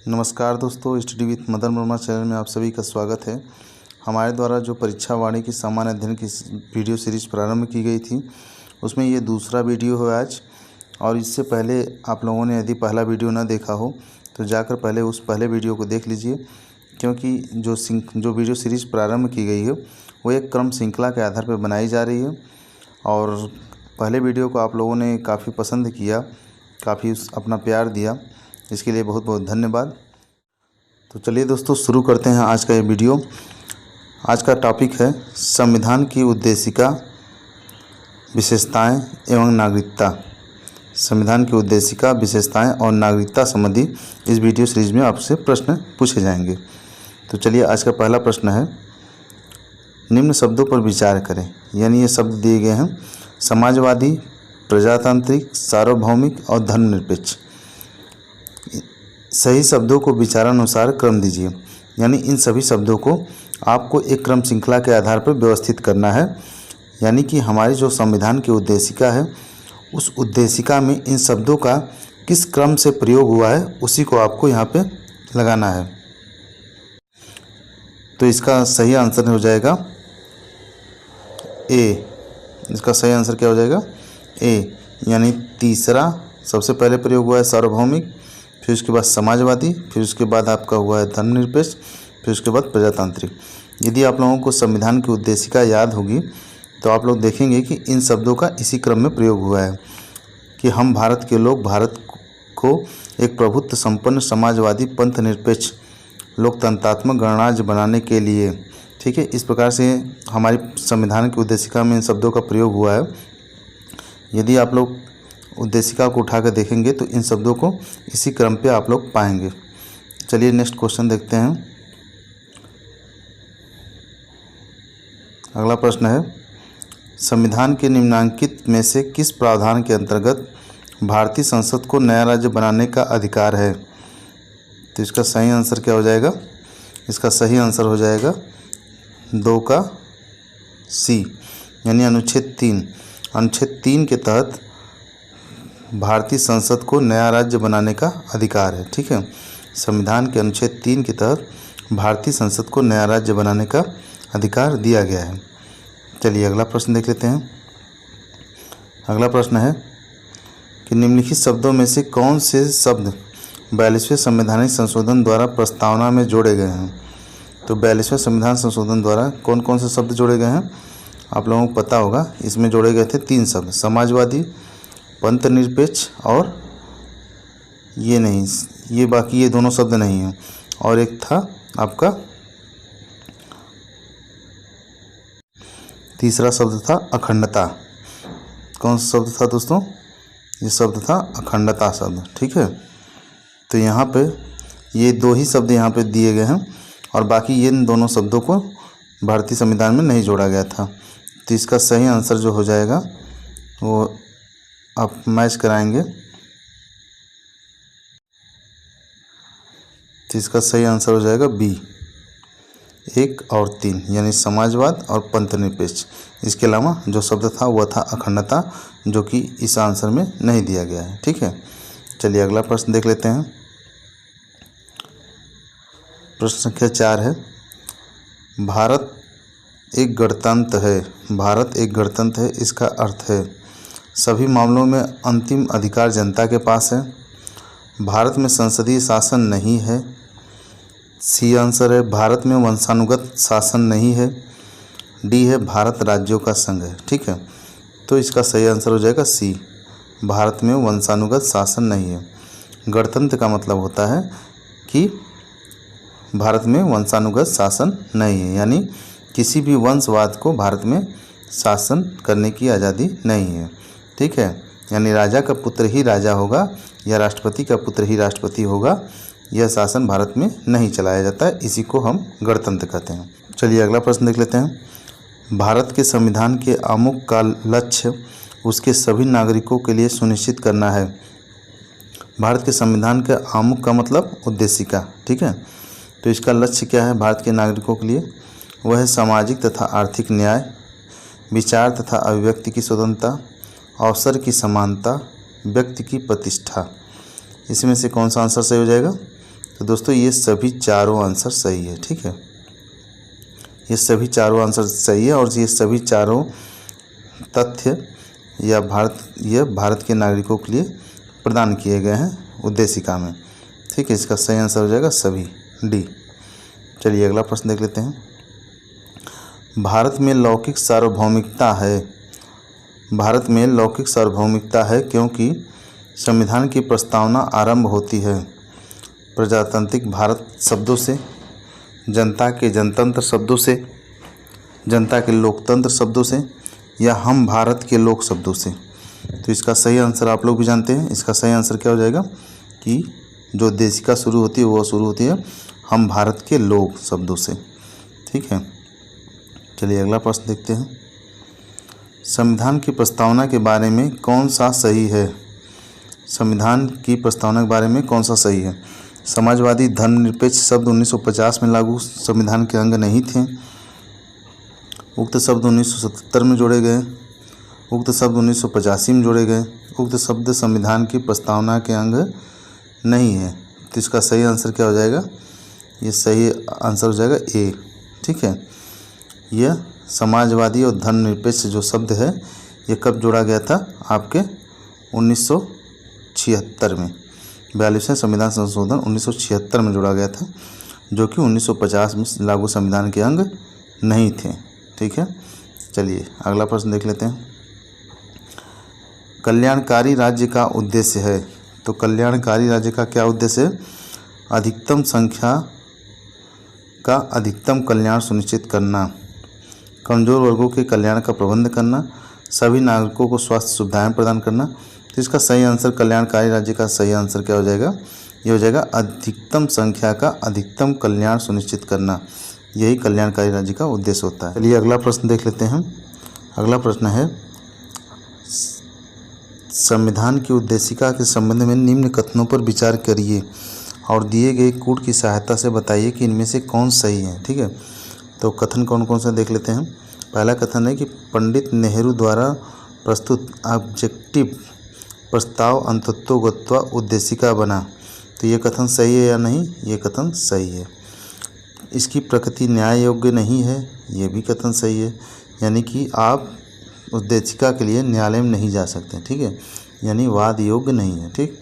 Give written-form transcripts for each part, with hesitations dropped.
नमस्कार दोस्तों, study with Madan Verma channel में आप सभी का स्वागत है। हमारे द्वारा जो परीक्षा वाणी की सामान्य अध्ययन की वीडियो सीरीज प्रारंभ की गई थी, उसमें ये दूसरा वीडियो है आज। और इससे पहले आप लोगों ने यदि पहला वीडियो न देखा हो तो जाकर पहले उस पहले वीडियो को देख लीजिए, क्योंकि जो वीडियो सीरीज प्रारंभ की गई है वो एक क्रम श्रृंखला के आधार पर बनाई जा रही है। और पहले वीडियो को आप लोगों ने काफ़ी पसंद किया, काफ़ी अपना प्यार दिया, इसके लिए बहुत बहुत धन्यवाद। तो चलिए दोस्तों, शुरू करते हैं आज का ये वीडियो। आज का टॉपिक है संविधान की उद्देशिका, विशेषताएं एवं नागरिकता। संविधान की उद्देशिका, विशेषताएं और नागरिकता संबंधी इस वीडियो सीरीज में आपसे प्रश्न पूछे जाएंगे। तो चलिए, आज का पहला प्रश्न है, निम्न शब्दों पर विचार करें। यानी ये शब्द दिए गए हैं: समाजवादी, प्रजातांत्रिक, सार्वभौमिक और धर्मनिरपेक्ष। सही शब्दों को विचारानुसार क्रम दीजिए। यानी इन सभी शब्दों को आपको एक क्रम श्रृंखला के आधार पर व्यवस्थित करना है। यानी कि हमारी जो संविधान की उद्देशिका है, उस उद्देशिका में इन शब्दों का किस क्रम से प्रयोग हुआ है उसी को आपको यहाँ पे लगाना है। तो इसका सही आंसर हो जाएगा ए। इसका सही आंसर क्या हो जाएगा? ए। यानी तीसरा सबसे पहले प्रयोग हुआ है सार्वभौमिक, फिर उसके बाद समाजवादी, फिर उसके बाद आपका हुआ है धर्मनिरपेक्ष, फिर उसके बाद प्रजातांत्रिक। यदि आप लोगों को संविधान की उद्देशिका याद होगी तो आप लोग देखेंगे कि इन शब्दों का इसी क्रम में प्रयोग हुआ है कि हम भारत के लोग भारत को एक प्रभुत्व संपन्न, समाजवादी, पंथ निरपेक्ष, लोकतंत्रात्मक गणराज्य बनाने के लिए, ठीक है, इस प्रकार से हमारी संविधान की उद्देशिका में इन शब्दों का प्रयोग हुआ है। यदि आप लोग उद्देशिका को उठाकर देखेंगे तो इन शब्दों को इसी क्रम पे आप लोग पाएंगे। चलिए नेक्स्ट क्वेश्चन देखते हैं। अगला प्रश्न है, संविधान के निम्नलिखित में से किस प्रावधान के अंतर्गत भारतीय संसद को नया राज्य बनाने का अधिकार है? तो इसका सही आंसर क्या हो जाएगा? इसका सही आंसर हो जाएगा 2 का सी, यानी अनुच्छेद 3। अनुच्छेद 3 के तहत भारतीय संसद को नया राज्य बनाने का अधिकार है। ठीक है, संविधान के अनुच्छेद 3 के तहत भारतीय संसद को नया राज्य बनाने का अधिकार दिया गया है। चलिए अगला प्रश्न देख लेते हैं। अगला प्रश्न है कि निम्नलिखित शब्दों में से कौन से शब्द 42वें संवैधानिक संशोधन द्वारा प्रस्तावना में जोड़े गए हैं? तो 42वें संविधान संशोधन द्वारा कौन कौन से शब्द जोड़े गए हैं आप लोगों को पता होगा। इसमें जोड़े गए थे 3 शब्द, समाजवादी, पंथ निरपेक्ष और ये नहीं, ये बाकी ये दोनों शब्द नहीं हैं। और एक था आपका तीसरा शब्द था अखंडता। कौन सा शब्द था दोस्तों? ये शब्द था अखंडता शब्द। ठीक है, तो यहाँ पे ये 2 ही शब्द यहाँ पे दिए गए हैं और बाकी ये इन दोनों शब्दों को भारतीय संविधान में नहीं जोड़ा गया था। तो इसका सही आंसर जो हो जाएगा वो आप मैच कराएंगे। तो इसका सही आंसर हो जाएगा बी, 1 और 3, यानी समाजवाद और पंथ निरपेक्ष। इसके अलावा जो शब्द था वह था अखंडता, जो कि इस आंसर में नहीं दिया गया है। ठीक है, चलिए अगला प्रश्न देख लेते हैं। प्रश्न संख्या 4 है, भारत एक गणतंत्र है। भारत एक गणतंत्र है, इसका अर्थ है सभी मामलों में अंतिम अधिकार जनता के पास है। भारत में संसदीय शासन नहीं है। सी आंसर है, भारत में वंशानुगत शासन नहीं है। डी है, भारत राज्यों का संघ है। ठीक है, तो इसका सही आंसर हो जाएगा सी, भारत में वंशानुगत शासन नहीं है। गणतंत्र का मतलब होता है कि भारत में वंशानुगत शासन नहीं है, यानी किसी भी वंशवाद को भारत में शासन करने की आज़ादी नहीं है। ठीक है, यानी राजा का पुत्र ही राजा होगा या राष्ट्रपति का पुत्र ही राष्ट्रपति होगा, यह शासन भारत में नहीं चलाया जाता है। इसी को हम गणतंत्र कहते हैं। चलिए अगला प्रश्न देख लेते हैं। भारत के संविधान के आमुख का लक्ष्य उसके सभी नागरिकों के लिए सुनिश्चित करना है। भारत के संविधान के आमुख का मतलब उद्देशिका। ठीक है, तो इसका लक्ष्य क्या है भारत के नागरिकों के लिए? वह है सामाजिक तथा आर्थिक न्याय, विचार तथा अभिव्यक्ति की स्वतंत्रता, अवसर की समानता, व्यक्ति की प्रतिष्ठा। इसमें से कौन सा आंसर सही हो जाएगा? तो दोस्तों ये सभी चारों आंसर सही है। ठीक है, ये सभी चारों आंसर सही है और ये सभी चारों तथ्य यह भारत के नागरिकों के लिए प्रदान किए गए हैं उद्देशिका में। ठीक है, इसका सही आंसर हो जाएगा सभी, डी। चलिए अगला प्रश्न देख लेते हैं। भारत में लौकिक सार्वभौमिकता है। भारत में लौकिक सार्वभौमिकता है क्योंकि संविधान की प्रस्तावना आरंभ होती है प्रजातांत्रिक भारत शब्दों से, जनता के जनतंत्र शब्दों से, जनता के लोकतंत्र शब्दों से, या हम भारत के लोक शब्दों से। तो इसका सही आंसर आप लोग भी जानते हैं। इसका सही आंसर क्या हो जाएगा कि जो उद्देशिका शुरू होती है वो शुरू होती है हम भारत के लोक शब्दों से। ठीक है, चलिए अगला प्रश्न देखते हैं। संविधान की प्रस्तावना के बारे में कौन सा सही है? संविधान की प्रस्तावना के बारे में कौन सा सही है? समाजवादी धर्मनिरपेक्ष शब्द 1950 में लागू संविधान के अंग नहीं थे। उक्त शब्द 1977 में जोड़े गए। उक्त शब्द 1985 में जोड़े गए। उक्त शब्द संविधान की प्रस्तावना के अंग नहीं है। तो इसका सही आंसर क्या हो जाएगा? ये सही आंसर हो जाएगा ए। ठीक है, यह समाजवादी और धर्मनिरपेक्ष जो शब्द है ये कब जोड़ा गया था? आपके 1976 में। 42वें संविधान संशोधन 1976 में जोड़ा गया था, जो कि 1950 में लागू संविधान के अंग नहीं थे। ठीक है, चलिए अगला प्रश्न देख लेते हैं। कल्याणकारी राज्य का उद्देश्य है। तो कल्याणकारी राज्य का क्या उद्देश्य है? अधिकतम संख्या का अधिकतम कल्याण सुनिश्चित करना, कमज़ोर वर्गों के कल्याण का प्रबंध करना, सभी नागरिकों को स्वास्थ्य सुविधाएं प्रदान करना। तो इसका सही आंसर कल्याणकारी राज्य का सही आंसर क्या हो जाएगा? ये हो जाएगा अधिकतम संख्या का अधिकतम कल्याण सुनिश्चित करना। यही कल्याणकारी राज्य का उद्देश्य होता है। चलिए अगला प्रश्न देख लेते हैं। अगला प्रश्न है, संविधान की उद्देशिका के संबंध में निम्न कथनों पर विचार करिए और दिए गए कूट की सहायता से बताइए कि इनमें से कौन सही है। ठीक है, तो कथन कौन कौन से देख लेते हैं। पहला कथन है कि पंडित नेहरू द्वारा प्रस्तुत ऑब्जेक्टिव प्रस्ताव अंतत्वगत्वा उद्देशिका बना। तो ये कथन सही है या नहीं? ये कथन सही है। इसकी प्रकृति न्याय योग्य नहीं है, ये भी कथन सही है। यानी कि आप उद्देशिका के लिए न्यायालय में नहीं जा सकते। ठीक है, यानी वाद योग्य नहीं है। ठीक,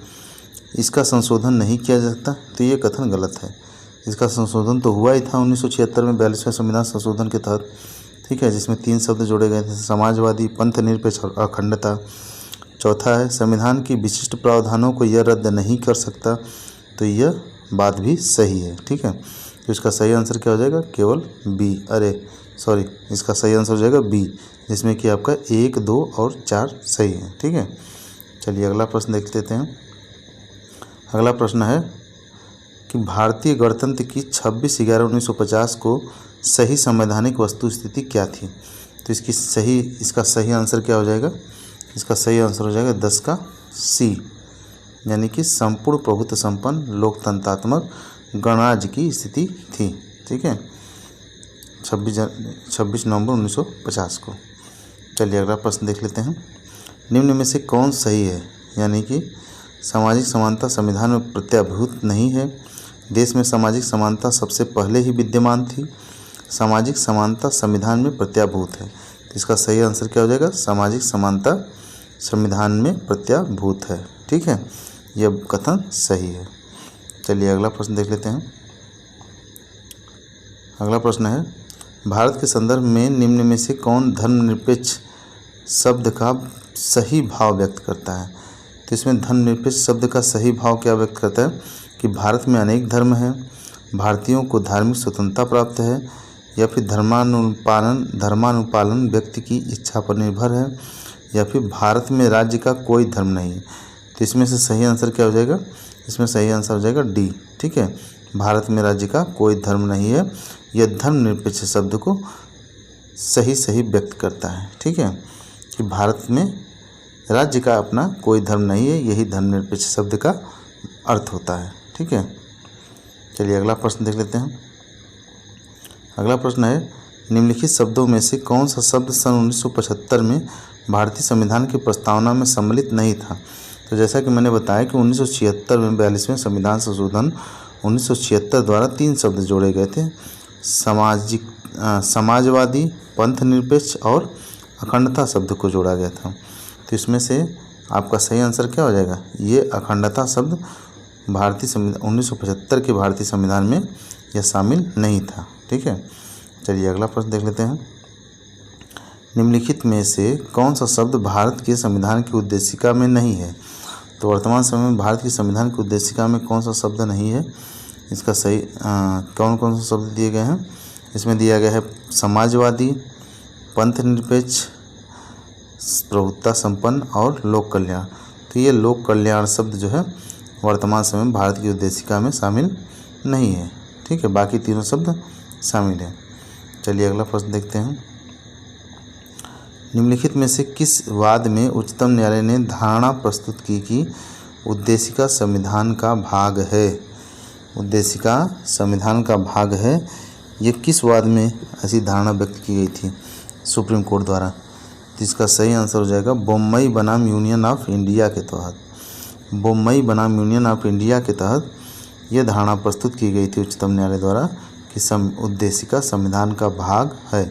इसका संशोधन नहीं किया जा सकता, तो ये कथन गलत है। इसका संशोधन तो हुआ ही था 1976 में 42वें संविधान संशोधन के तहत। ठीक है, जिसमें 3 शब्द जोड़े गए थे, समाजवादी, पंथ निरपेक्ष और अखंडता। चौथा है, संविधान की विशिष्ट प्रावधानों को यह रद्द नहीं कर सकता। तो यह बात भी सही है। ठीक है, तो इसका सही आंसर क्या हो जाएगा? केवल बी। इसका सही आंसर हो जाएगा बी, जिसमें कि आपका 1, 2 और 4 सही है। ठीक है, चलिए अगला प्रश्न देख लेते हैं। अगला प्रश्न है कि भारतीय गणतंत्र की 26/11/1950 को सही संवैधानिक वस्तुस्थिति क्या थी? तो इसका सही आंसर क्या हो जाएगा? इसका सही आंसर हो जाएगा 10 का सी, यानी कि संपूर्ण प्रभुत्व संपन्न लोकतंत्रात्मक गणराज्य की स्थिति थी। ठीक है, 26 नवंबर 1950 को। चलिए अगला प्रश्न देख लेते हैं। निम्न में से कौन सही है? यानी कि सामाजिक समानता संविधान में प्रत्याभूत नहीं है। देश में सामाजिक समानता सबसे पहले ही विद्यमान थी। सामाजिक समानता संविधान में प्रत्याभूत है। तो इसका सही आंसर क्या हो जाएगा? सामाजिक समानता संविधान में प्रत्याभूत है। ठीक है, यह कथन सही है। चलिए अगला प्रश्न देख लेते हैं। अगला प्रश्न है, भारत के संदर्भ में निम्न में से कौन धर्मनिरपेक्ष शब्द का सही भाव व्यक्त करता है? तो इसमें धर्मनिरपेक्ष शब्द का सही भाव क्या व्यक्त करता है कि भारत में अनेक धर्म हैं, भारतीयों को धार्मिक स्वतंत्रता प्राप्त है, या फिर धर्मानुपालन व्यक्ति की इच्छा पर निर्भर है, या फिर भारत में राज्य का कोई धर्म नहीं है। तो इसमें से सही आंसर क्या हो जाएगा? इसमें सही आंसर हो जाएगा डी। ठीक है, भारत में राज्य का कोई धर्म नहीं है। यह धर्मनिरपेक्ष शब्द को सही व्यक्त करता है। ठीक है, कि भारत में राज्य का अपना कोई धर्म नहीं है, यही धर्मनिरपेक्ष शब्द का अर्थ होता है। ठीक है, चलिए अगला प्रश्न देख लेते हैं। अगला प्रश्न है, निम्नलिखित शब्दों में से कौन सा शब्द सन 1975 में भारतीय संविधान की प्रस्तावना में सम्मिलित नहीं था? तो जैसा कि मैंने बताया कि 1976 में 42वें संविधान संशोधन 1976 द्वारा 3 शब्द जोड़े गए थे, समाजवादी, पंथ निरपेक्ष और अखंडता शब्द को जोड़ा गया था। तो इसमें से आपका सही आंसर क्या हो जाएगा? ये अखंडता शब्द भारतीय संविधान 1975 के भारतीय संविधान में यह शामिल नहीं था। ठीक है, चलिए अगला प्रश्न देख लेते हैं। निम्नलिखित में से कौन सा शब्द भारत के संविधान की उद्देशिका में नहीं है? तो वर्तमान समय में भारत की संविधान की उद्देशिका में कौन सा शब्द नहीं है? इसका सही कौन कौन से शब्द दिए गए हैं? इसमें दिया गया है समाजवादी, पंथ निरपेक्ष, प्रभुत्ता संपन्न और लोक कल्याण। तो ये लोक कल्याण शब्द जो है वर्तमान समय में भारत की उद्देशिका में शामिल नहीं है। ठीक है, बाकी तीनों शब्द शामिल हैं। चलिए अगला प्रश्न देखते हैं। निम्नलिखित में से किस वाद में उच्चतम न्यायालय ने धारणा प्रस्तुत की कि उद्देशिका संविधान का भाग है? उद्देशिका संविधान का भाग है, ये किस वाद में ऐसी धारणा व्यक्त की गई थी सुप्रीम कोर्ट द्वारा? तो इसका सही आंसर हो जाएगा बम्बई बनाम यूनियन ऑफ इंडिया के तहत। बम्बई बनाम यूनियन ऑफ इंडिया के तहत यह धारणा प्रस्तुत की गई थी उच्चतम न्यायालय द्वारा कि उद्देशिका संविधान का भाग है।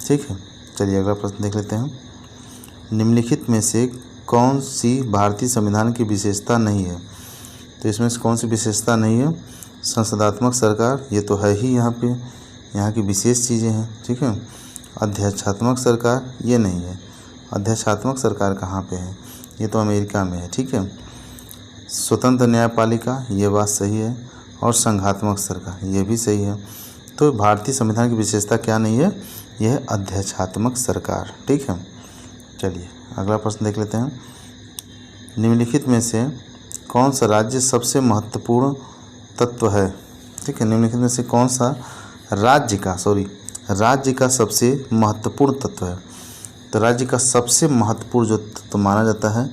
ठीक है, चलिए अगला प्रश्न देख लेते हैं। निम्नलिखित में से कौन सी भारतीय संविधान की विशेषता नहीं है? तो इसमें से कौन सी विशेषता नहीं है? संसदात्मक सरकार, ये तो है ही, यहाँ की विशेष चीज़ें हैं। ठीक है, अध्यक्षात्मक सरकार ये नहीं है। अध्यक्षात्मक सरकार कहाँ पे है? ये तो अमेरिका में है। ठीक है, स्वतंत्र न्यायपालिका, ये बात सही है, और संघात्मक सरकार ये भी सही है। तो भारतीय संविधान की विशेषता क्या नहीं है? यह है अध्यक्षात्मक सरकार। ठीक है, चलिए अगला प्रश्न देख लेते हैं। निम्नलिखित में से कौन सा राज्य सबसे महत्वपूर्ण तत्व है? ठीक है, निम्नलिखित में से कौन सा राज्य का सबसे महत्वपूर्ण तत्व है? तो राज्य का सबसे महत्वपूर्ण जो तत्व माना जाता है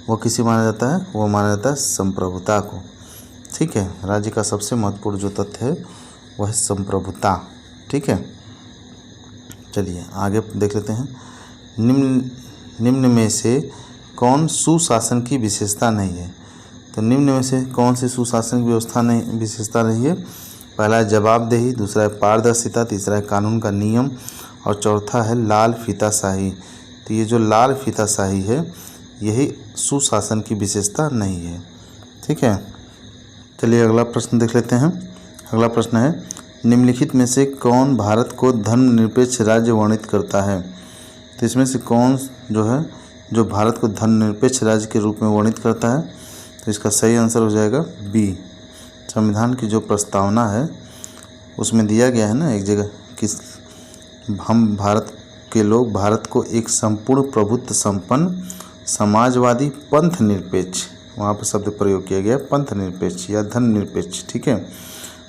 वो किसे माना जाता है? वो माना जाता है संप्रभुता को। ठीक है, राज्य का सबसे महत्वपूर्ण जो तथ्य है वह है संप्रभुता। ठीक है, चलिए आगे देख लेते हैं। निम्न में से कौन सुशासन की विशेषता नहीं है? तो निम्न में से कौन सी सुशासन की विशेषता नहीं है? पहला है जवाबदेही, दूसरा है पारदर्शिता, तीसरा है कानून का नियम, और चौथा है लाल फीताशाही। तो ये जो लाल फीताशाही है यही सुशासन की विशेषता नहीं है। ठीक है, चलिए अगला प्रश्न देख लेते हैं। अगला प्रश्न है, निम्नलिखित में से कौन भारत को धर्मनिरपेक्ष राज्य वर्णित करता है? तो इसमें से कौन जो है जो भारत को धर्मनिरपेक्ष राज्य के रूप में वर्णित करता है? तो इसका सही आंसर हो जाएगा बी। संविधान की जो प्रस्तावना है उसमें दिया गया है ना एक जगह कि हम भारत के लोग भारत को एक संपूर्ण प्रभुत्व संपन्न समाजवादी पंथ निरपेक्ष, वहाँ पर शब्द प्रयोग किया गया पंथ निरपेक्ष या धर्म निरपेक्ष। ठीक है,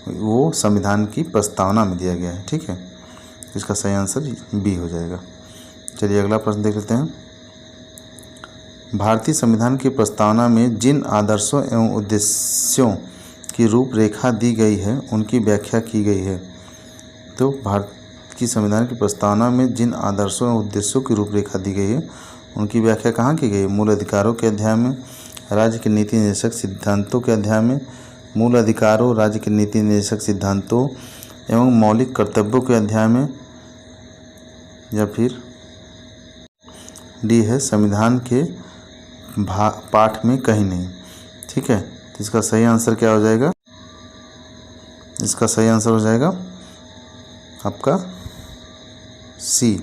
वो संविधान की प्रस्तावना में दिया गया है। ठीक है, इसका सही आंसर बी हो जाएगा। चलिए अगला प्रश्न देख लेते हैं। भारतीय संविधान की प्रस्तावना में जिन आदर्शों एवं उद्देश्यों की रूपरेखा दी गई है उनकी व्याख्या की गई है। तो भारत की संविधान की प्रस्तावना में जिन आदर्शों एवं उद्देश्यों की रूपरेखा दी गई है उनकी व्याख्या कहाँ की गई है? मूल अधिकारों के अध्याय में, राज्य के नीति निर्देशक सिद्धांतों के अध्याय में, मूल अधिकारों, राज्य के नीति निर्देशक सिद्धांतों एवं मौलिक कर्तव्यों के अध्याय में, या फिर डी है संविधान के पाठ में कहीं नहीं। ठीक है, तो इसका सही आंसर क्या हो जाएगा? इसका सही आंसर हो जाएगा आपका सी,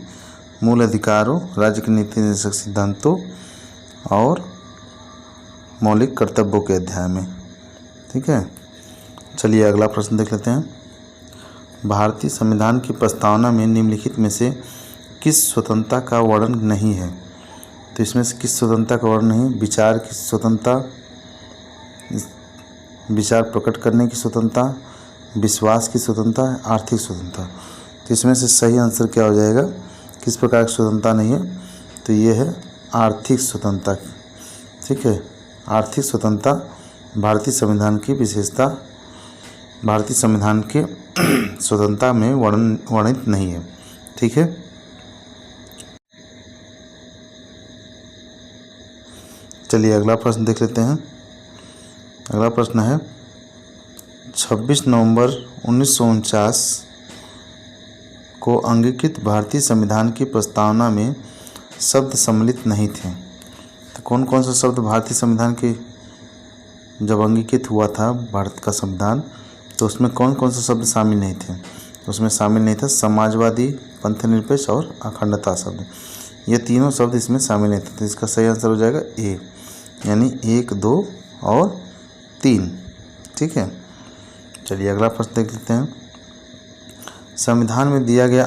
मूल अधिकारों, राज्य के नीति निर्देशक सिद्धांतों और मौलिक कर्तव्यों के अध्याय में। ठीक है, चलिए अगला प्रश्न देख लेते हैं। भारतीय संविधान की प्रस्तावना में निम्नलिखित में से किस स्वतंत्रता का वर्णन नहीं है? तो इसमें से किस स्वतंत्रता का वर्णन नहीं? विचार की स्वतंत्रता, विचार प्रकट करने की स्वतंत्रता, विश्वास की स्वतंत्रता, आर्थिक स्वतंत्रता। तो इसमें से सही आंसर क्या हो जाएगा? किस प्रकार की स्वतंत्रता नहीं है? तो ये है आर्थिक स्वतंत्रता। ठीक है, आर्थिक स्वतंत्रता भारतीय संविधान की विशेषता, भारतीय संविधान के स्वतंत्रता में वर्णित नहीं है। ठीक है, चलिए अगला प्रश्न देख लेते हैं। अगला प्रश्न है, 26 नवंबर 1949 को अंगीकृत भारतीय संविधान की प्रस्तावना में शब्द सम्मिलित नहीं थे। तो कौन कौन सा शब्द भारतीय संविधान के जब अंगीकृत हुआ था भारत का संविधान, तो उसमें कौन कौन से शब्द शामिल नहीं थे? तो उसमें शामिल नहीं था समाजवादी, पंथनिरपेक्ष और अखंडता शब्द। ये तीनों शब्द इसमें शामिल नहीं थे। तो इसका सही आंसर हो जाएगा ए, यानी 1, 2 और 3। ठीक है, चलिए अगला प्रश्न देख लेते हैं। संविधान में दिया गया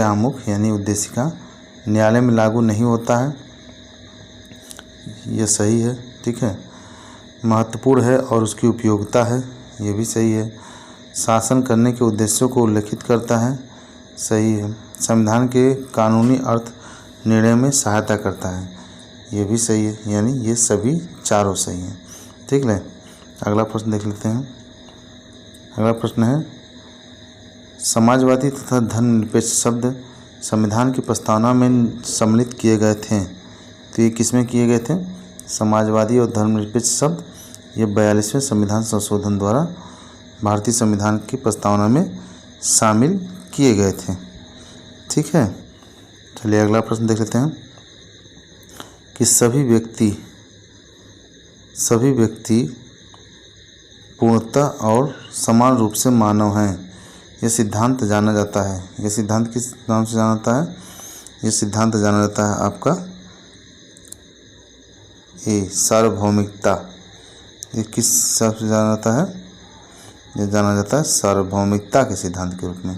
आमुख यानी उद्देशिका न्यायालय में लागू नहीं होता है। यह सही है। ठीक है, महत्वपूर्ण है और उसकी उपयोगिता है, ये भी सही है। शासन करने के उद्देश्यों को उल्लेखित करता है, सही है। संविधान के कानूनी अर्थ निर्णय में सहायता करता है, ये भी सही है। यानी ये सभी चारों सही हैं। ठीक है, अगला प्रश्न देख लेते हैं। अगला प्रश्न है समाजवादी तथा धर्मनिरपेक्ष शब्द संविधान की प्रस्तावना में सम्मिलित किए गए थे। तो ये किसमें किए गए थे? समाजवादी और धर्मनिरपेक्ष शब्द ये 42वें संविधान संशोधन द्वारा भारतीय संविधान की प्रस्तावना में शामिल किए गए थे। ठीक है, चलिए अगला प्रश्न देख लेते हैं कि सभी व्यक्ति पूर्णतः और समान रूप से मानव हैं। यह सिद्धांत जाना जाता है। यह सिद्धांत किस नाम से जाना जाता है? यह सिद्धांत जाना जाता है आपका ए, सार्वभौमिकता। ये किस हिसाब से जाना जाता है? यह जाना जाता है सार्वभौमिकता के सिद्धांत के रूप में।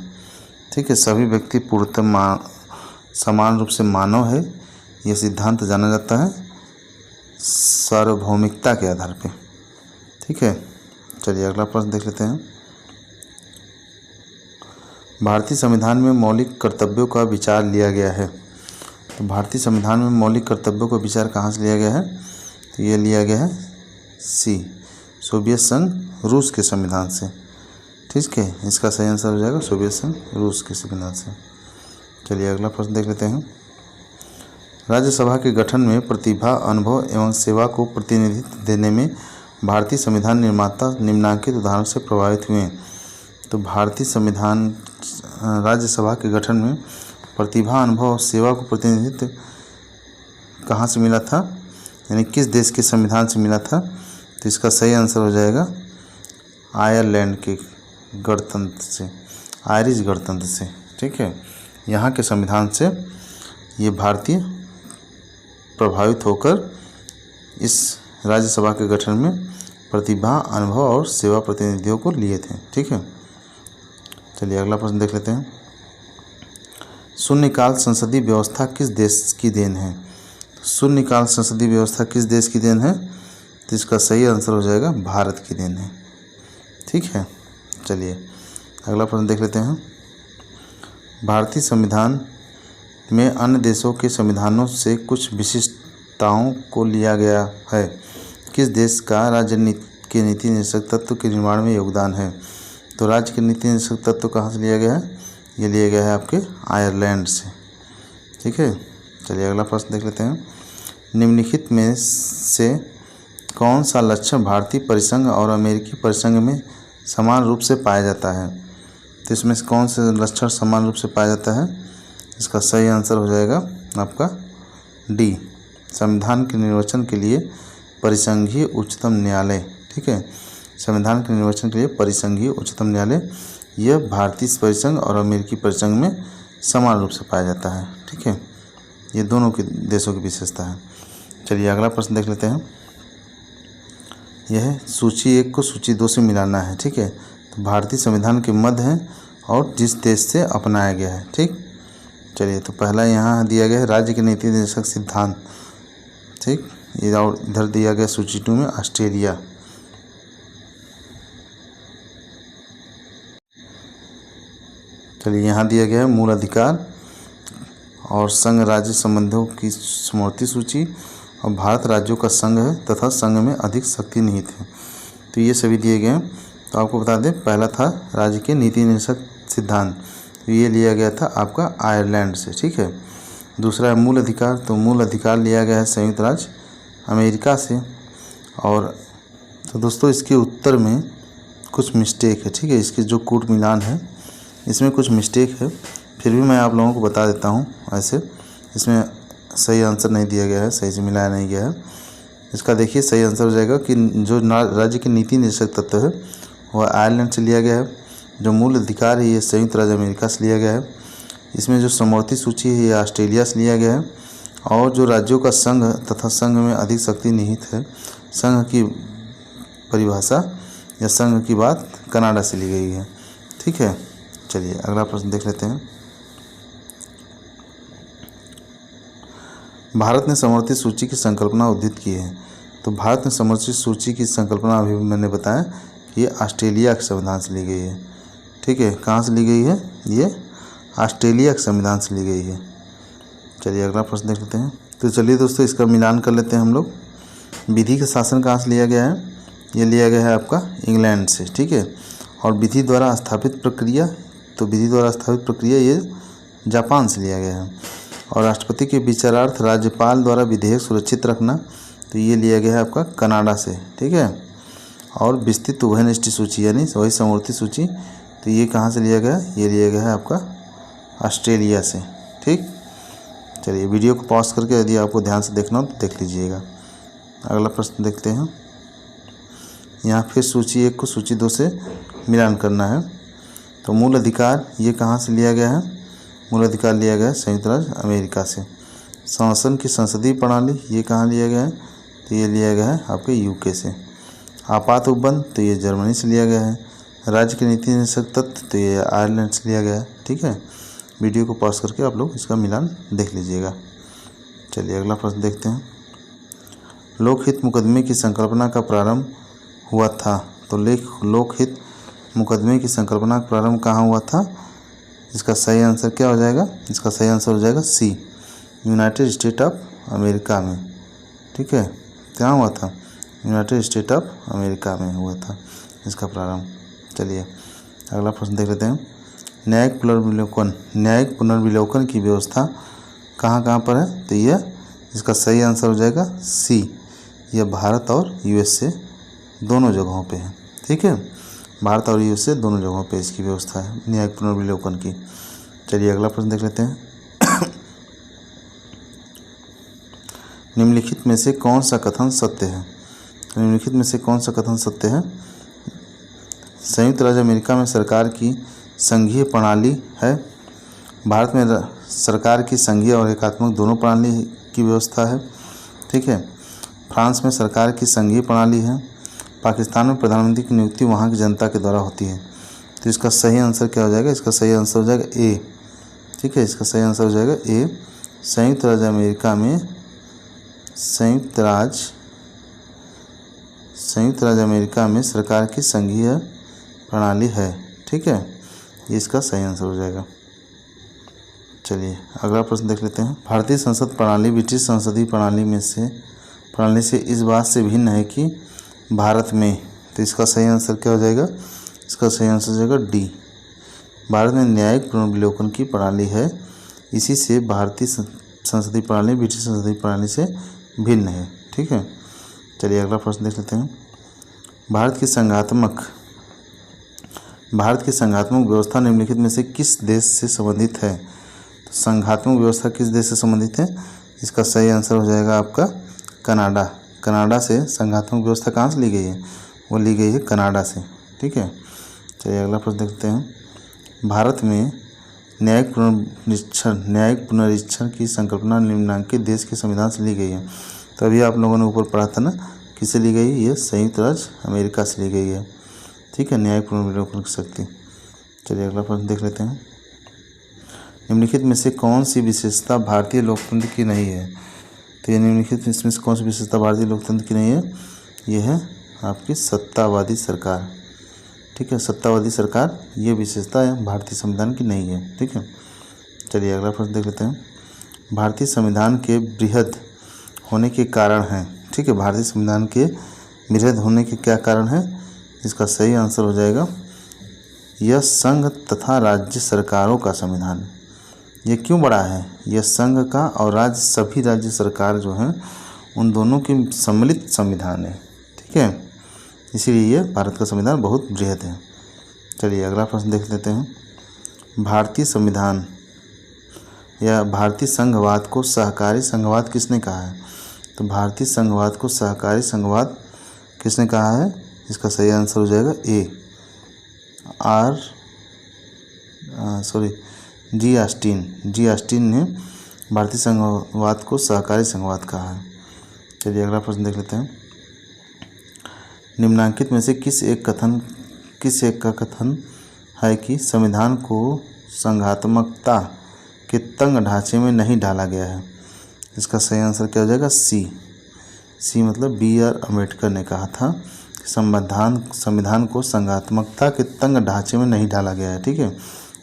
ठीक है, सभी व्यक्ति पूर्णतः समान रूप से मानव है, यह सिद्धांत जाना जाता है सार्वभौमिकता के आधार पे। ठीक है, चलिए अगला प्रश्न देख लेते हैं। भारतीय संविधान में मौलिक कर्तव्यों का विचार लिया गया है। तो भारतीय संविधान में मौलिक कर्तव्यों का विचार कहाँ से लिया गया है? तो ये लिया गया है सी, सोवियत संघ रूस के संविधान से। ठीक है, इसका सही आंसर हो जाएगा सोवियत संघ रूस के संविधान से। चलिए अगला प्रश्न देख लेते हैं। राज्यसभा के गठन में प्रतिभा, अनुभव एवं सेवा को प्रतिनिधित्व देने में भारतीय संविधान निर्माता निम्नलिखित उदाहरण से प्रभावित हुए। तो भारतीय संविधान राज्यसभा के गठन में प्रतिभा, अनुभव और सेवा को प्रतिनिधित्व कहाँ से मिला था, यानी किस देश के संविधान से मिला था? तो इसका सही आंसर हो जाएगा आयरलैंड के गणतंत्र से, आयरिश गणतंत्र से। ठीक है, यहाँ के संविधान से ये भारतीय प्रभावित होकर इस राज्यसभा के गठन में प्रतिभा, अनुभव और सेवा प्रतिनिधियों को लिए थे। ठीक है, चलिए अगला प्रश्न देख लेते हैं। शून्यकाल संसदीय व्यवस्था किस देश की देन है? शून्यकाल संसदीय व्यवस्था किस देश की देन है? तो इसका सही आंसर हो जाएगा भारत की देन है। ठीक है, चलिए अगला प्रश्न देख लेते हैं। भारतीय संविधान में अन्य देशों के संविधानों से कुछ विशिष्टताओं को लिया गया है। किस देश का राज्य के नीति निर्देशक तत्व के निर्माण में योगदान है? तो राज्य के नीति निर्देशक तत्व कहाँ से लिया गया है? ये लिया गया है आपके आयरलैंड से। ठीक है, चलिए अगला प्रश्न देख लेते हैं। निम्नलिखित में से कौन सा लक्षण भारतीय परिसंघ और अमेरिकी परिसंघ में समान रूप से पाया जाता है? तो इसमें से कौन से लक्षण समान रूप से पाया जाता है? इसका सही आंसर हो जाएगा आपका डी, संविधान के निर्वचन के लिए परिसंघीय उच्चतम न्यायालय। ठीक है, संविधान के निर्वचन के लिए परिसंघीय उच्चतम न्यायालय यह भारतीय परिसंघ और अमेरिकी परिसंघ में समान रूप से पाया जाता है। ठीक है, ये दोनों के देशों की विशेषता है। चलिए अगला प्रश्न देख लेते हैं। यह सूची 1 को सूची 2 से मिलाना है। ठीक है, तो भारतीय संविधान के मध्य है और जिस देश से अपनाया गया है। ठीक, चलिए तो पहला यहाँ दिया गया है राज्य के नीति निर्देशक सिद्धांत। ठीक, ये और इधर दिया गया सूची 2 में ऑस्ट्रेलिया। चलिए यहाँ दिया गया है मूल अधिकार और संघ राज्य संबंधों की समवर्ती सूची और भारत राज्यों का संघ है तथा संघ में अधिक शक्ति निहित है। तो ये सभी दिए गए हैं। तो आपको बता दें, पहला था राज्य के नीति निर्देशक सिद्धांत, तो ये लिया गया था आपका आयरलैंड से। ठीक है, दूसरा है मूल अधिकार, तो मूल अधिकार लिया गया है संयुक्त राज्य अमेरिका से। और तो दोस्तों इसके उत्तर में कुछ मिस्टेक है, ठीक है। इसके जो कूट मिलान है इसमें कुछ मिस्टेक है, फिर भी मैं आप लोगों को बता देता हूँ। ऐसे इसमें सही आंसर नहीं दिया गया है, सही से मिलाया नहीं गया है। इसका देखिए सही आंसर हो जाएगा कि जो राज्य के नीति निर्देशक तत्व है वह आयरलैंड से लिया गया है। जो मूल अधिकार है ये संयुक्त राज्य अमेरिका से लिया गया है। इसमें जो समवर्ती सूची है ये ऑस्ट्रेलिया से लिया गया है। और जो राज्यों का संघ तथा संघ में अधिक शक्ति निहित है, संघ की परिभाषा या संघ की बात कनाडा से ली गई है, ठीक है। चलिए अगला प्रश्न देख लेते हैं। भारत ने समवर्ती सूची की संकल्पना उद्धृत की है। तो भारत ने समवर्ती सूची की संकल्पना अभी मैंने बताया कि ये ऑस्ट्रेलिया के संविधान से ली गई है, ठीक है। कहाँ से ली गई है? ये ऑस्ट्रेलिया के संविधान से ली गई है। चलिए अगला प्रश्न देख लेते हैं। तो चलिए दोस्तों इसका मिलान कर लेते हैं हम लोग। विधि का शासन कहाँ से लिया गया है? ये लिया गया है आपका इंग्लैंड से, ठीक है। और विधि द्वारा स्थापित प्रक्रिया, तो विधि द्वारा स्थापित प्रक्रिया ये जापान से लिया गया है। और राष्ट्रपति के विचारार्थ राज्यपाल द्वारा विधेयक सुरक्षित रखना, तो ये लिया गया है आपका कनाडा से, ठीक है। और विस्तृत उभयनिष्ठ सूची यानी वही समवर्ती सूची, तो ये कहाँ से लिया गया? ये लिया गया है आपका ऑस्ट्रेलिया से, ठीक। चलिए वीडियो को पॉज करके यदि आपको ध्यान से देखना हो तो देख लीजिएगा। अगला प्रश्न देखते हैं। यहाँ फिर सूची 1 को सूची 2 से मिलान करना है। तो मूल अधिकार ये कहाँ से लिया गया है? मूल अधिकार लिया गया है संयुक्त राज्य अमेरिका से। शासन की संसदीय प्रणाली ये कहाँ लिया गया है? तो ये लिया गया है आपके यूके से। आपात उपबंध तो ये जर्मनी से लिया गया है। राज्य के नीति निर्देशक तत्व तो ये आयरलैंड से लिया गया है, ठीक है। वीडियो को पॉज करके आप लोग इसका मिलान देख लीजिएगा। चलिए अगला प्रश्न देखते हैं। लोकहित मुकदमे की संकल्पना का प्रारंभ हुआ था। तो लोकहित मुकदमे की संकल्पना का प्रारंभ कहाँ हुआ था? इसका सही आंसर क्या हो जाएगा? इसका सही आंसर हो जाएगा सी, यूनाइटेड स्टेट ऑफ अमेरिका में, ठीक है। क्या हुआ था? यूनाइटेड स्टेट ऑफ अमेरिका में हुआ था इसका प्रारंभ। चलिए अगला प्रश्न देख लेते हैं। न्यायिक पुनर्विलोकन की व्यवस्था कहाँ पर है? तो यह इसका सही आंसर हो जाएगा सी, यह भारत और यूएसए दोनों जगहों पे है, ठीक है। भारत और यूएसए दोनों जगहों पे इसकी व्यवस्था है न्यायिक पुनर्विलोकन की। चलिए अगला प्रश्न देख लेते हैं। निम्नलिखित में से कौन सा कथन सत्य है? निम्नलिखित में से कौन सा कथन सत्य है? संयुक्त राज्य अमेरिका में सरकार की संघीय प्रणाली है। भारत में सरकार की संघीय और एकात्मक दोनों प्रणाली की व्यवस्था है, ठीक है। फ्रांस में सरकार की संघीय प्रणाली है। पाकिस्तान में प्रधानमंत्री की नियुक्ति वहाँ की जनता के द्वारा होती है। तो इसका सही आंसर क्या हो जाएगा? इसका सही आंसर हो जाएगा ए, ठीक है। इसका सही आंसर हो जाएगा ए, संयुक्त राज्य अमेरिका में संयुक्त राज्य अमेरिका में सरकार की संघीय प्रणाली है, ठीक है। ये इसका सही आंसर हो जाएगा। चलिए अगला प्रश्न देख लेते हैं। भारतीय संसद प्रणाली ब्रिटिश संसदीय प्रणाली से इस बात से भिन्न है कि भारत में, तो इसका सही आंसर क्या हो जाएगा? इसका सही आंसर हो जाएगा डी, भारत में न्यायिक पुनर्विलोकन की प्रणाली है, इसी से भारतीय संसदीय प्रणाली ब्रिटिश संसदीय प्रणाली से भिन्न है, ठीक है। चलिए अगला प्रश्न देख लेते हैं। भारत की संघात्मक व्यवस्था निम्नलिखित में से किस देश से संबंधित है? तो संघात्मक व्यवस्था किस देश से संबंधित है? इसका सही आंसर हो जाएगा आपका कनाडा। कनाडा से संघात्मक व्यवस्था कहाँ से ली गई है? वो ली गई है कनाडा से, ठीक है। चलिए अगला प्रश्न देखते हैं। भारत में न्यायिक पुनरीक्षण की संकल्पना निम्नलिखित देश के संविधान से ली गई है। तो अभी आप लोगों ने ऊपर पढ़ा था ना, किससे ली गई? ये संयुक्त राज्य अमेरिका से ली गई है, ठीक है, न्यायिक पुनर्विलोकन की शक्ति। चलिए अगला प्रश्न देख लेते हैं। निम्नलिखित में से कौन सी विशेषता भारतीय लोकतंत्र की नहीं है? तो ये निम्नलिखित इसमें से कौन सी विशेषता भारतीय लोकतंत्र की नहीं है? ये है आपकी सत्तावादी सरकार, ठीक है। सत्तावादी सरकार ये विशेषता है भारतीय संविधान की नहीं है, ठीक है। चलिए अगला प्रश्न देख लेते हैं। भारतीय संविधान के बृहद होने के कारण हैं, ठीक है। भारतीय संविधान के बृहद होने के क्या कारण है? इसका सही आंसर हो जाएगा यह संघ तथा राज्य सरकारों का संविधान है। ये क्यों बड़ा है? यह संघ का और सभी राज्य सरकार जो हैं उन दोनों के सम्मिलित संविधान है, ठीक है। इसीलिए ये भारत का संविधान बहुत बृहद है। चलिए अगला प्रश्न देख लेते हैं। भारतीय संविधान या भारतीय संघवाद को सहकारी संघवाद किसने कहा है? तो भारतीय संघवाद को सहकारी संघवाद किसने कहा है? इसका सही आंसर हो जाएगा जी ऑस्टिन ने भारतीय संघवाद को सहकारी संघवाद कहा है। चलिए अगला प्रश्न देख लेते हैं। निम्नांकित में से किस एक का कथन है कि संविधान को संघात्मकता के तंग ढांचे में नहीं ढाला गया है? इसका सही आंसर क्या हो जाएगा? सी मतलब B.R. अम्बेडकर ने कहा था कि संविधान को संघात्मकता के तंग ढांचे में नहीं ढाला गया है। ठीक है,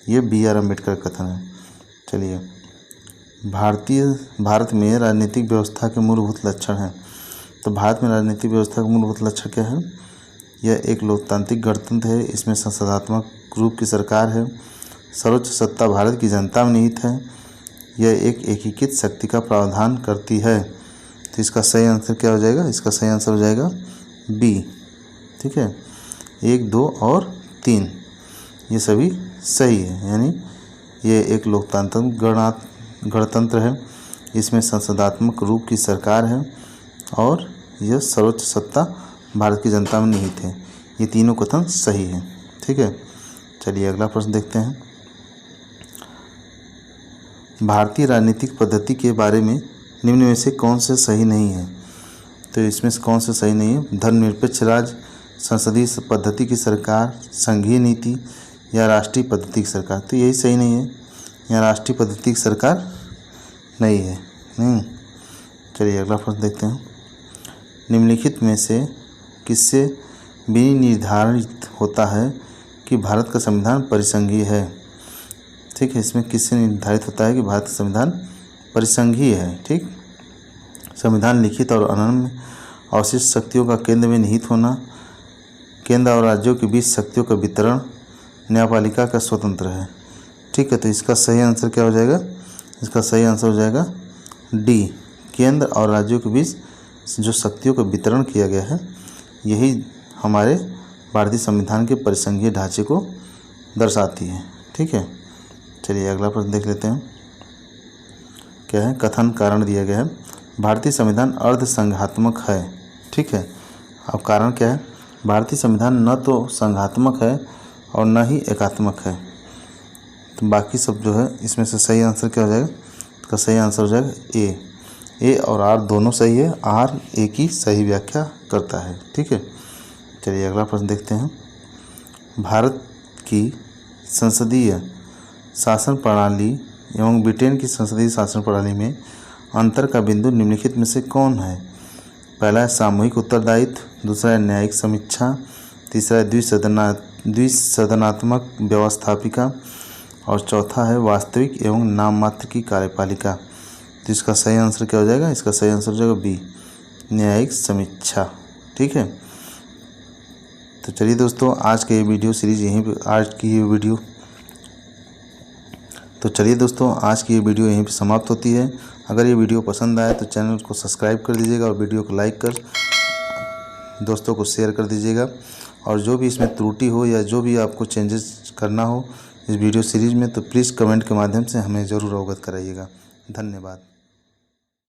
ये B.R. अम्बेडकर का कथन है। चलिए, भारत में राजनीतिक व्यवस्था के मूलभूत लक्षण हैं। तो भारत में राजनीतिक व्यवस्था का मूलभूत लक्षण क्या है? यह एक लोकतांत्रिक गणतंत्र है। इसमें संसदात्मक रूप की सरकार है। सर्वोच्च सत्ता भारत की जनता में निहित है। यह एक एकीकृत शक्ति का प्रावधान करती है। तो इसका सही आंसर क्या हो जाएगा? इसका सही आंसर हो जाएगा B। ठीक है, 1, 2 और 3 ये सभी सही है। यानी ये एक लोकतांत्रिक गणतंत्र है। इसमें संसदात्मक रूप की सरकार है और यह सर्वोच्च सत्ता भारत की जनता में निहित है। ये तीनों कथन सही है। ठीक है, चलिए अगला प्रश्न देखते हैं। भारतीय राजनीतिक पद्धति के बारे में निम्न में से कौन से सही नहीं है? तो इसमें से कौन से सही नहीं है? धर्मनिरपेक्ष राज्य, संसदीय पद्धति की सरकार, संघीय नीति या राष्ट्रीय पद्धति की सरकार। तो यही सही नहीं है, यहाँ राष्ट्रीय पद्धति की सरकार नहीं है। चलिए अगला प्रश्न देखते हैं। निम्नलिखित में से किससे विनिर्धारित होता है कि भारत का संविधान परिसंघीय है? ठीक है, इसमें किससे निर्धारित होता है कि भारत का संविधान परिसंघीय है? ठीक, संविधान लिखित और अनन्य अवशिष्ट शक्तियों का केंद्र में निहित होना, केंद्र और राज्यों के बीच शक्तियों का वितरण, न्यायपालिका का स्वतंत्र है। ठीक है, तो इसका सही आंसर क्या हो जाएगा? इसका सही आंसर हो जाएगा D, केंद्र और राज्यों के बीच जो शक्तियों का वितरण किया गया है, यही हमारे भारतीय संविधान के परिसंघीय ढांचे को दर्शाती है। ठीक है, चलिए अगला प्रश्न देख लेते हैं। क्या है? कथन कारण दिया गया है। भारतीय संविधान अर्ध संघात्मक है। ठीक है, अब कारण क्या है? भारतीय संविधान न तो संघात्मक है और न ही एकात्मक है। तो बाकी सब जो है इसमें से सही आंसर क्या हो जाएगा? इसका सही आंसर हो जाएगा ए और R दोनों सही है। R A की सही व्याख्या करता है। ठीक है, चलिए अगला प्रश्न देखते हैं। भारत की संसदीय शासन प्रणाली एवं ब्रिटेन की संसदीय शासन प्रणाली में अंतर का बिंदु निम्नलिखित में से कौन है? पहला है सामूहिक उत्तरदायित्व, दूसरा है न्यायिक समीक्षा, तीसरा है द्विसदनात्मक व्यवस्थापिका और चौथा है वास्तविक एवं नाम मात्र की कार्यपालिका। तो इसका सही आंसर क्या हो जाएगा? इसका सही आंसर हो जाएगा B, न्यायिक समीक्षा। ठीक है, तो चलिए दोस्तों, आज के ये वीडियो सीरीज यहीं पे आज की ये वीडियो यहीं पे समाप्त होती है। अगर ये वीडियो पसंद आए तो चैनल को सब्सक्राइब कर दीजिएगा और वीडियो को लाइक कर दोस्तों को शेयर कर दीजिएगा। और जो भी इसमें त्रुटि हो या जो भी आपको चेंजेस करना हो इस वीडियो सीरीज़ में, तो प्लीज़ कमेंट के माध्यम से हमें ज़रूर अवगत कराइएगा। धन्यवाद।